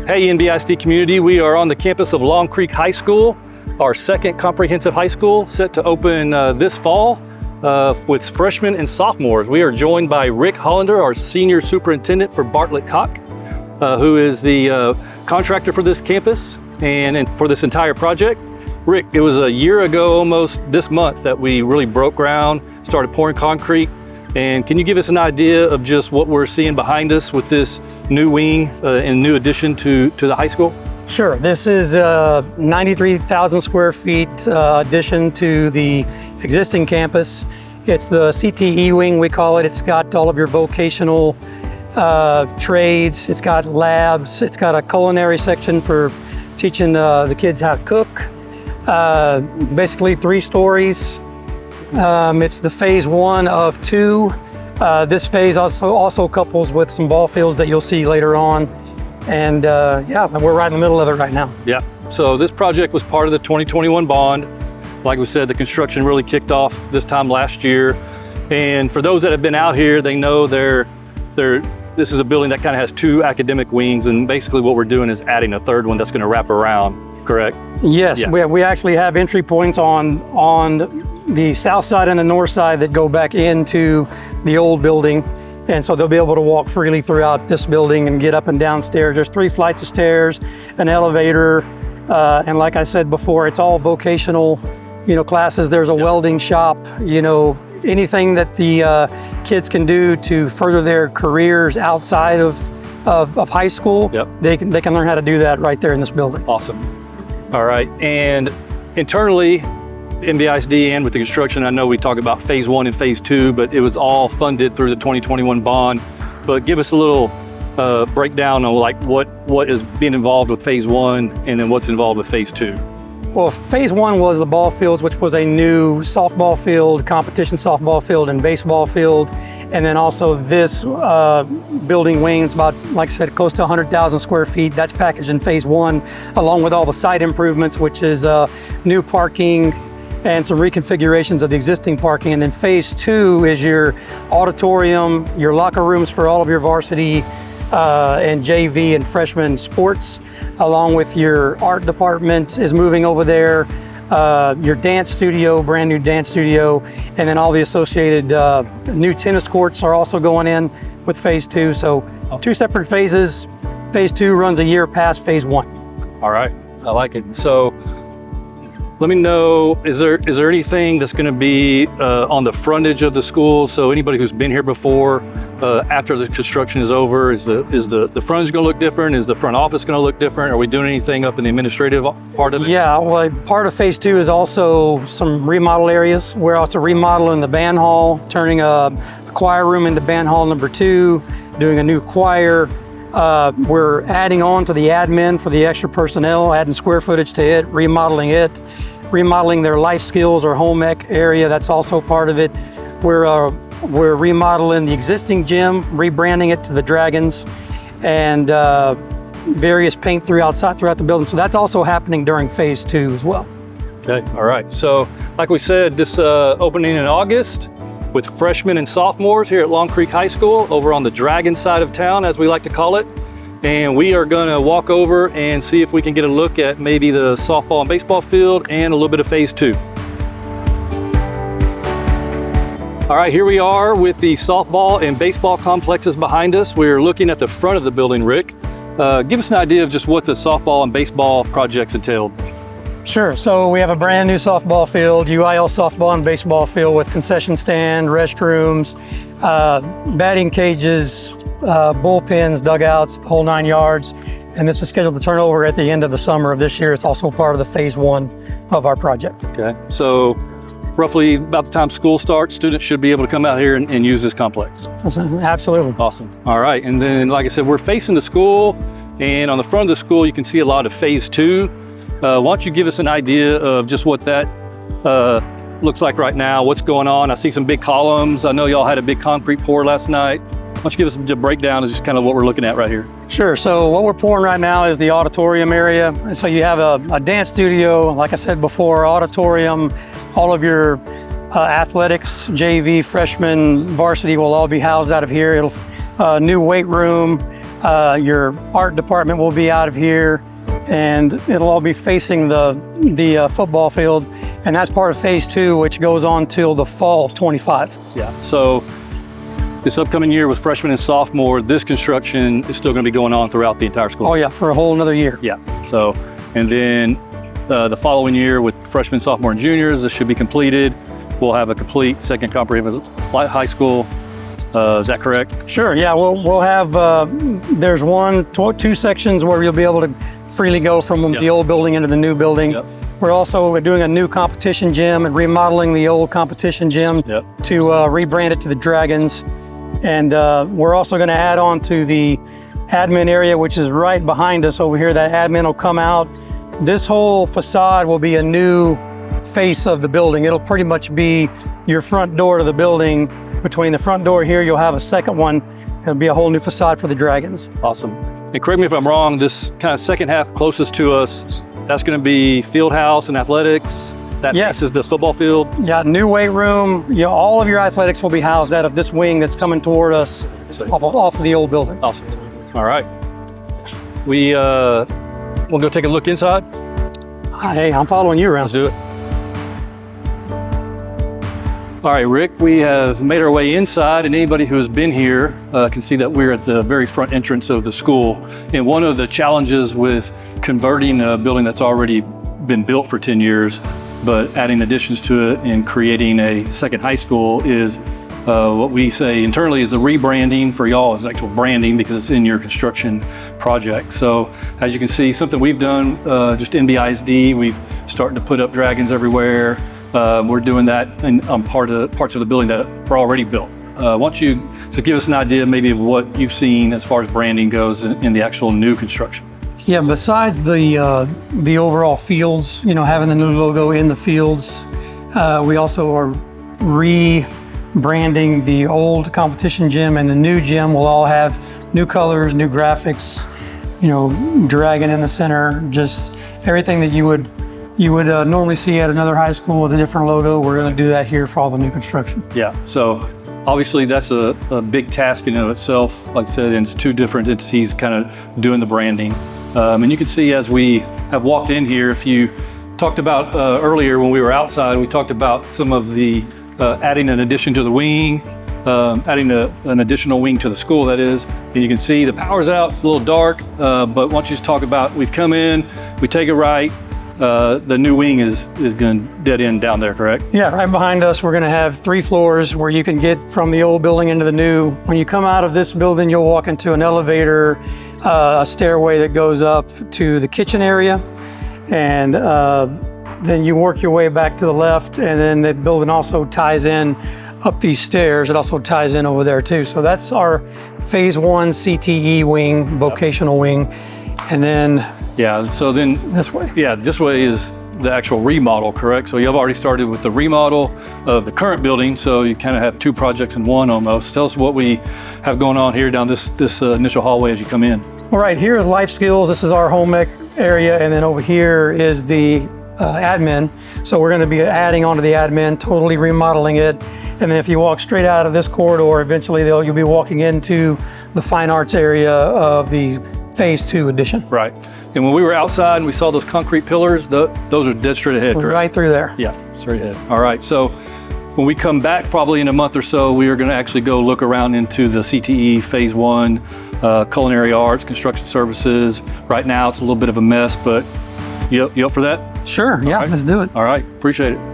Hey NBISD community, we are on the campus of Long Creek High School, our second comprehensive high school set to open this fall with freshmen and sophomores. We are joined by Rick Hollander, our senior superintendent for Bartlett Cock, who is the contractor for this campus and for this entire project. Rick, it was a year ago almost this month that we really broke ground, started pouring concrete. And can you give us an idea of just what we're seeing behind us with this new wing and new addition to the high school? Sure. This is a 93,000 square feet addition to the existing campus. It's the CTE wing, we call it. It's got all of your vocational trades. It's got labs. It's got a culinary section for teaching the kids how to cook. Basically 3 stories. It's the phase 1 of 2. This phase also couples with some ball fields that you'll see later on. And yeah, we're right in the middle of it right now. Yeah, so this project was part of the 2021 bond. Like we said, the construction really kicked off this time last year. And for those that have been out here, they know this is a building that kind of has 2 academic wings. And basically what we're doing is adding a 3rd one that's going to wrap around, correct? Yes, yeah. we actually have entry points on the south side and the north side that go back into the old building. And so they'll be able to walk freely throughout this building and get up and down stairs. There's 3 flights of stairs, an elevator, and like I said before, it's all vocational, classes. There's a welding shop, anything that the kids can do to further their careers outside of high school. Yep. They can learn how to do that right there in this building. Awesome. All right, and internally, NBISD and with the construction, I know we talk about phase 1 and phase 2, but it was all funded through the 2021 bond. But give us a little breakdown on like what is being involved with phase 1 and then what's involved with phase 2. Well, phase 1 was the ball fields, which was a new softball field, competition softball field, and baseball field. And then also this building wing, it's about, like I said, close to 100,000 square feet. That's packaged in phase 1, along with all the site improvements, which is new parking and some reconfigurations of the existing parking. And then phase 2 is your auditorium, your locker rooms for all of your varsity and JV and freshman sports, along with your art department is moving over there, your dance studio, brand new dance studio, and then all the associated new tennis courts are also going in with phase 2. So 2 separate phases. Phase 2 runs a year past phase 1. All right, I like it. So let me know, is there anything that's going to be on the frontage of the school? So anybody who's been here before, after the construction is over, is the frontage going to look different? Is the front office going to look different? Are we doing anything up in the administrative part of it? Yeah, well, part of phase 2 is also some remodel areas. We're also remodeling the band hall, turning a choir room into band hall number 2, doing a new choir. We're adding on to the admin for the extra personnel, adding square footage to it, remodeling their life skills or home ec area. That's also part of it. We're remodeling the existing gym, rebranding it to the Dragons, and various paint throughout the building. So that's also happening during phase 2 as well. Okay, all right. So like we said, this opening in August with freshmen and sophomores here at Long Creek High School over on the Dragon side of town, as we like to call it. And we are gonna walk over and see if we can get a look at maybe the softball and baseball field and a little bit of phase 2. All right, here we are with the softball and baseball complexes behind us. We're looking at the front of the building, Rick. Give us an idea of just what the softball and baseball projects entailed. Sure, so we have a brand new softball field, UIL softball and baseball field with concession stand, restrooms, batting cages, bullpens, dugouts, the whole 9 yards. And this is scheduled to turn over at the end of the summer of this year. It's also part of the phase 1 of our project. Okay, so roughly about the time school starts, students should be able to come out here and use this complex. Absolutely. Awesome. All right, and then like I said, we're facing the school, and on the front of the school, you can see a lot of phase 2. Why don't you give us an idea of just what that looks like right now, what's going on? I see some big columns. I know y'all had a big concrete pour last night. Why don't you give us a breakdown of just kind of what we're looking at right here? Sure, so what we're pouring right now is the auditorium area. And so you have a dance studio, like I said before, auditorium, all of your athletics, JV, freshman, varsity will all be housed out of here. It'll new weight room, Your art department will be out of here, and it'll all be facing the football field. And that's part of phase 2, which goes on till the fall of 25. Yeah. So this upcoming year with freshman and sophomore, this construction is still going to be going on throughout the entire school. Oh yeah, for a whole another year. Yeah. So, and then the following year with freshmen, sophomore, and juniors, this should be completed. We'll have a complete second comprehensive high school. Is that correct? Sure. Yeah. We'll have. There's two sections where you'll be able to freely go from the old building into the new building. Yep. We're doing a new competition gym and remodeling the old competition gym to rebrand it to the Dragons. And we're also going to add on to the admin area, which is right behind us over here. That admin will come out. This whole facade will be a new face of the building. It'll pretty much be your front door to the building. Between the front door here, you'll have a second one. It'll be a whole new facade for the Dragons. Awesome. And correct me if I'm wrong, this kind of second half closest to us, that's going to be field house and athletics. That faces the football field. Yeah, new weight room. All of your athletics will be housed out of this wing that's coming toward us off of the old building. Awesome. All right. We'll go take a look inside. Hey, I'm following you around. Let's do it. All right, Rick, we have made our way inside, and anybody who has been here can see that we're at the very front entrance of the school. And one of the challenges with converting a building that's already been built for 10 years, but adding additions to it and creating a second high school is what we say internally is the rebranding. For y'all is actual branding because it's in your construction project. So as you can see, something we've done, just NBISD, we've started to put up dragons everywhere. We're doing that on parts of the building that are already built. Why don't you just give us an idea maybe of what you've seen as far as branding goes in the actual new construction? Yeah, besides the overall fields, having the new logo in the fields, we also are rebranding the old competition gym, and the new gym will all have new colors, new graphics, dragon in the center, just everything that you would normally see at another high school with a different logo. We're going to do that here for all the new construction. Yeah, so obviously that's a big task in and of itself. Like I said, and it's two different entities kind of doing the branding. And you can see as we have walked in here, if you talked about earlier when we were outside, we talked about some of the adding an addition to the wing, adding an additional wing to the school, that is. And you can see the power's out, it's a little dark, but why don't you just talk about, we've come in, we take a right, the new wing is going to dead end down there, correct? Yeah, right behind us, we're going to have 3 floors where you can get from the old building into the new. When you come out of this building, you'll walk into an elevator, a stairway that goes up to the kitchen area, and then you work your way back to the left, and then the building also ties in up these stairs. It also ties in over there too. So that's our phase 1 CTE wing, vocational wing, and then so then this way. Yeah, this way is the actual remodel, correct? So you've already started with the remodel of the current building, so you kind of have 2 projects in one almost. Tell us what we have going on here down this initial hallway as you come in. All right, here is life skills. This is our home ec area, and then over here is the admin. So we're going to be adding onto the admin, totally remodeling it. And then if you walk straight out of this corridor, eventually you'll be walking into the fine arts area of the phase 2 addition. Right. And when we were outside and we saw those concrete pillars, those are dead straight ahead, correct? Right through there. Yeah, straight ahead. All right. So when we come back probably in a month or so, we are going to actually go look around into the CTE phase 1, culinary arts, construction services. Right now it's a little bit of a mess, but you up for that? Sure. Yeah, let's do it. All right. Appreciate it.